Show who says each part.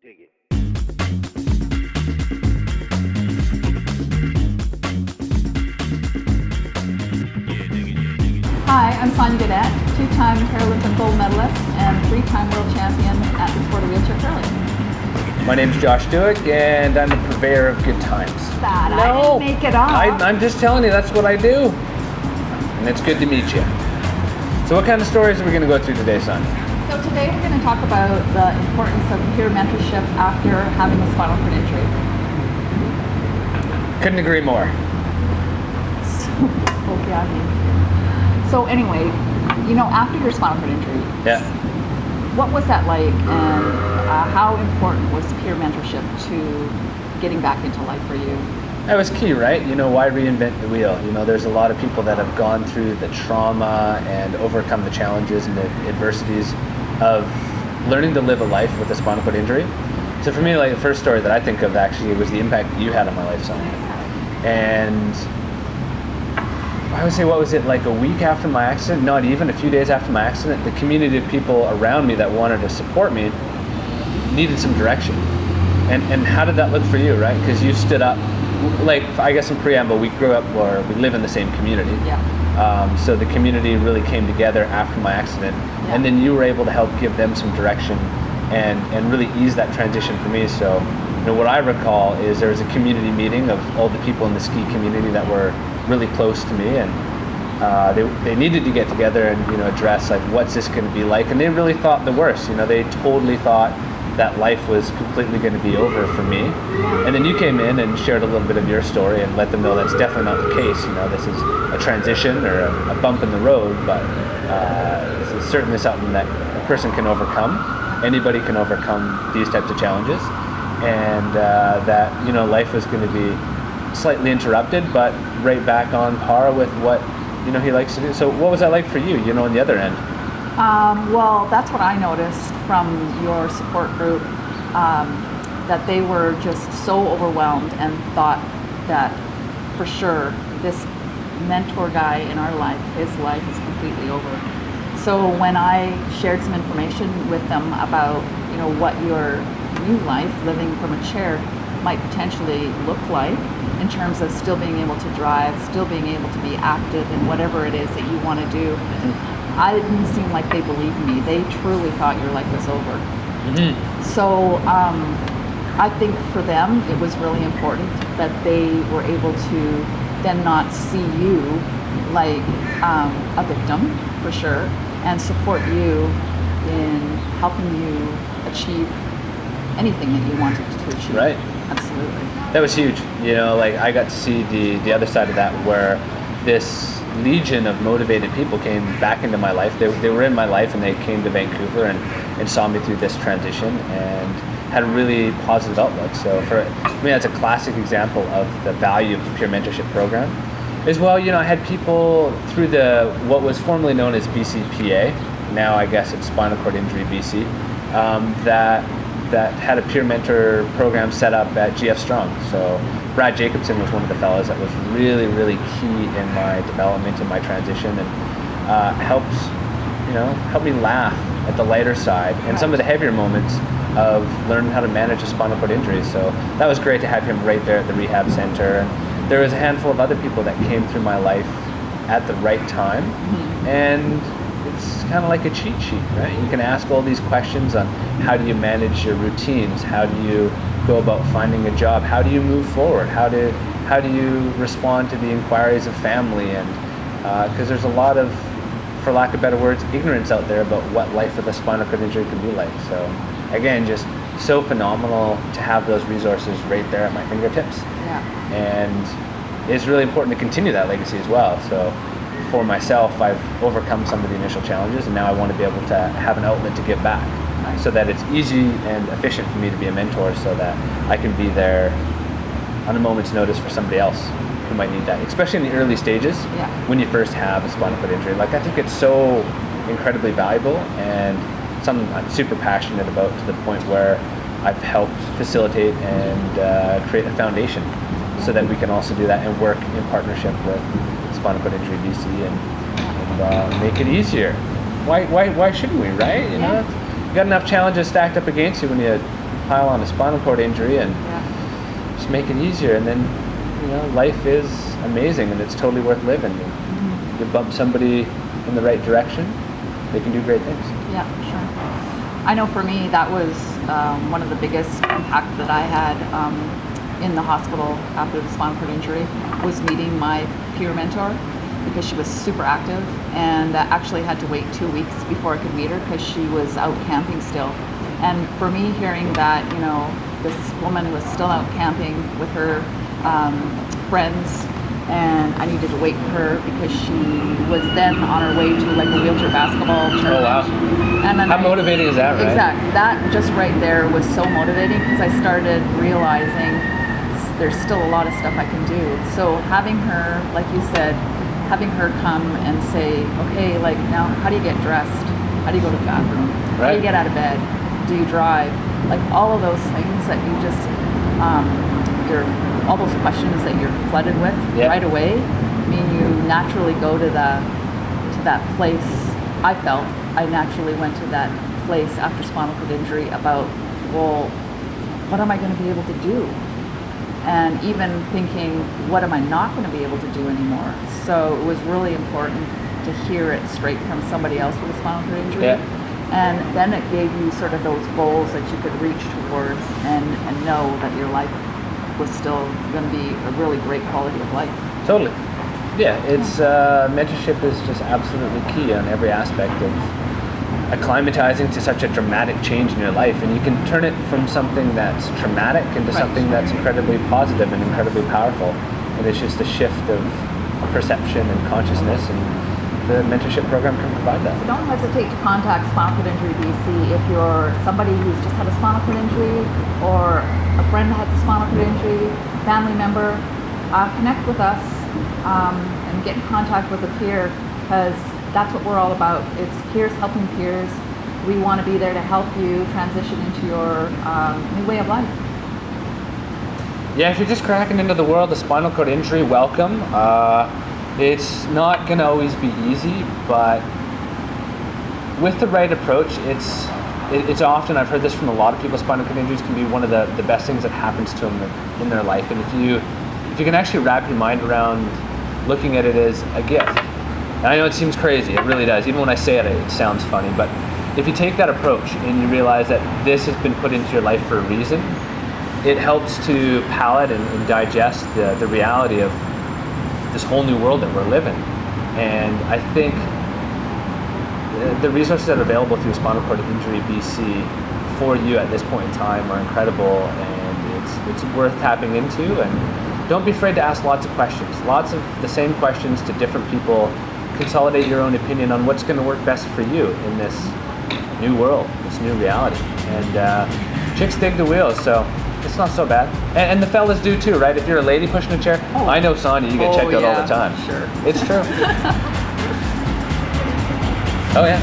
Speaker 1: Dig it.
Speaker 2: Hi, I'm Sonja Gaudet, two-time Paralympic gold medalist and three-time world champion at the sport of wheelchair curling.
Speaker 3: My name's Josh Dueck, and I'm the purveyor of good times.
Speaker 2: That I didn't make it up.
Speaker 3: I'm just telling you, that's what I do. And it's good to meet you. So what kind of stories are we going to go through today, Sonja?
Speaker 2: So today we're going to talk about the importance of peer mentorship after having a spinal cord injury.
Speaker 3: Couldn't agree more.
Speaker 2: So anyway, after your spinal cord injury,
Speaker 3: Yeah.
Speaker 2: what was that like, and how important was peer mentorship to getting back into life for you?
Speaker 3: That was key, right? Why reinvent the wheel? There's a lot of people that have gone through the trauma and overcome the challenges and the adversities of learning to live a life with a spinal cord injury. So for me, the first story that I think of actually was the impact that you had on my life, Sonja. And I would say, what was it, like a week after my accident? Not even, a few days after my accident, the community of people around me that wanted to support me needed some direction. And how did that look for you, right? Because you stood up, I guess in preamble, we live in the same community.
Speaker 2: Yeah.
Speaker 3: So the community really came together after my accident,
Speaker 2: Yeah.
Speaker 3: and then you were able to help give them some direction and really ease that transition for me. So, what I recall is there was a community meeting of all the people in the ski community that were really close to me, and they needed to get together and address what's this going to be like, and they really thought the worst. They totally thought that life was completely going to be over for me. And then you came in and shared a little bit of your story and let them know that's definitely not the case. This is a transition or a bump in the road, but this is certainly something that a person can overcome. Anybody can overcome these types of challenges, and that life was going to be slightly interrupted, but right back on par with what he likes to do. So what was that like for you, on the other end?
Speaker 2: Well, that's what I noticed from your support group, that they were just so overwhelmed and thought that for sure this mentor guy in our life, his life is completely over. So when I shared some information with them about, what your new life living from a chair might potentially look like in terms of still being able to drive, still being able to be active in whatever it is that you want to do, I didn't seem like they believed me. They truly thought your life was over.
Speaker 3: Mm-hmm.
Speaker 2: So I think for them it was really important that they were able to then not see you like a victim, for sure, and support you in helping you achieve anything that you wanted to achieve.
Speaker 3: Right.
Speaker 2: Absolutely.
Speaker 3: That was huge. I got to see the other side of that, where this legion of motivated people came back into my life. They were in my life, and they came to Vancouver and saw me through this transition and had a really positive outlook. So for me, that's a classic example of the value of the peer mentorship program. As well, I had people through what was formerly known as BCPA, now I guess it's Spinal Cord Injury BC, that had a peer mentor program set up at GF Strong. So Brad Jacobson was one of the fellows that was really, really key in my development and my transition, and helped me laugh at the lighter side and some of the heavier moments of learning how to manage a spinal cord injury. So that was great to have him right there at the rehab center. And there was a handful of other people that came through my life at the right time. Mm-hmm. And it's kind of like a cheat sheet, right? You can ask all these questions on how do you manage your routines, how do you go about finding a job, how do you move forward, how do you respond to the inquiries of family, and because there's a lot of, for lack of better words, ignorance out there about what life with a spinal cord injury can be like. So again, just so phenomenal to have those resources right there at my fingertips.
Speaker 2: Yeah.
Speaker 3: And it's really important to continue that legacy as well. So for myself, I've overcome some of the initial challenges, and now I want to be able to have an outlet to give back, so that it's easy and efficient for me to be a mentor, so that I can be there on a moment's notice for somebody else who might need that, especially in the early stages.
Speaker 2: Yeah.
Speaker 3: When you first have a spinal cord injury. I think it's so incredibly valuable and something I'm super passionate about, to the point where I've helped facilitate and create a foundation so that we can also do that and work in partnership with Spinal Cord Injury BC and make it easier. Why shouldn't we, right? You know, you got enough challenges stacked up against you when you pile on a spinal cord injury and
Speaker 2: Yeah.
Speaker 3: just make it easier. And then, life is amazing and it's totally worth living. You bump somebody in the right direction, they can do great things.
Speaker 2: Yeah, sure. I know for me that was one of the biggest impact that I had in the hospital after the spinal cord injury was meeting my peer mentor, because she was super active, and actually had to wait 2 weeks before I could meet her because she was out camping still. And for me, hearing that, this woman was still out camping with her friends, and I needed to wait for her because she was then on her way to like a wheelchair basketball tournament.
Speaker 3: Oh, wow.
Speaker 2: And then
Speaker 3: How motivating is that, right?
Speaker 2: Exactly. That just right there was so motivating, because I started realizing there's still a lot of stuff I can do. So having her, like you said, having her come and say, okay, like now how do you get dressed? How do you go to the bathroom? How do you get out of bed? Do you drive? Like all of those things that you just, all those questions that you're flooded with right away, I mean, you naturally go to that place. I felt I naturally went to that place after spinal cord injury about, well, what am I going to be able to do? And even thinking, what am I not going to be able to do anymore? So it was really important to hear it straight from somebody else with a spinal cord injury.
Speaker 3: Yeah.
Speaker 2: And then it gave you sort of those goals that you could reach towards and know that your life was still going to be a really great quality of life.
Speaker 3: Totally. Yeah, it's mentorship is just absolutely key on every aspect of acclimatizing to such a dramatic change in your life, and you can turn it from something that's traumatic into something that's incredibly positive and incredibly powerful. And it's just a shift of perception and consciousness, and the mentorship program can provide that.
Speaker 2: So don't hesitate to contact Spinal Cord Injury BC if you're somebody who's just had a spinal cord injury, or a friend that has a spinal cord injury, family member. Connect with us and get in contact with a peer, because that's what we're all about. It's peers helping peers. We want to be there to help you transition into your new way of life.
Speaker 3: Yeah, if you're just cracking into the world of spinal cord injury, welcome. It's not going to always be easy, but with the right approach, it's often, I've heard this from a lot of people, spinal cord injuries can be one of the best things that happens to them in their life. And if you can actually wrap your mind around looking at it as a gift. And I know it seems crazy, it really does. Even when I say it, it sounds funny. But if you take that approach and you realize that this has been put into your life for a reason, it helps to palate and digest the reality of this whole new world that we're living. And I think the resources that are available through Spinal Cord Injury BC for you at this point in time are incredible, and it's worth tapping into. And don't be afraid to ask lots of questions, lots of the same questions to different people. Consolidate your own opinion on what's going to work best for you in this new world, this new reality. And chicks dig the wheels, so it's not so bad. And the fellas do too, right? If you're a lady pushing a chair, I know, Sonja, you get checked out all the time.
Speaker 2: Sure.
Speaker 3: It's true. Oh yeah.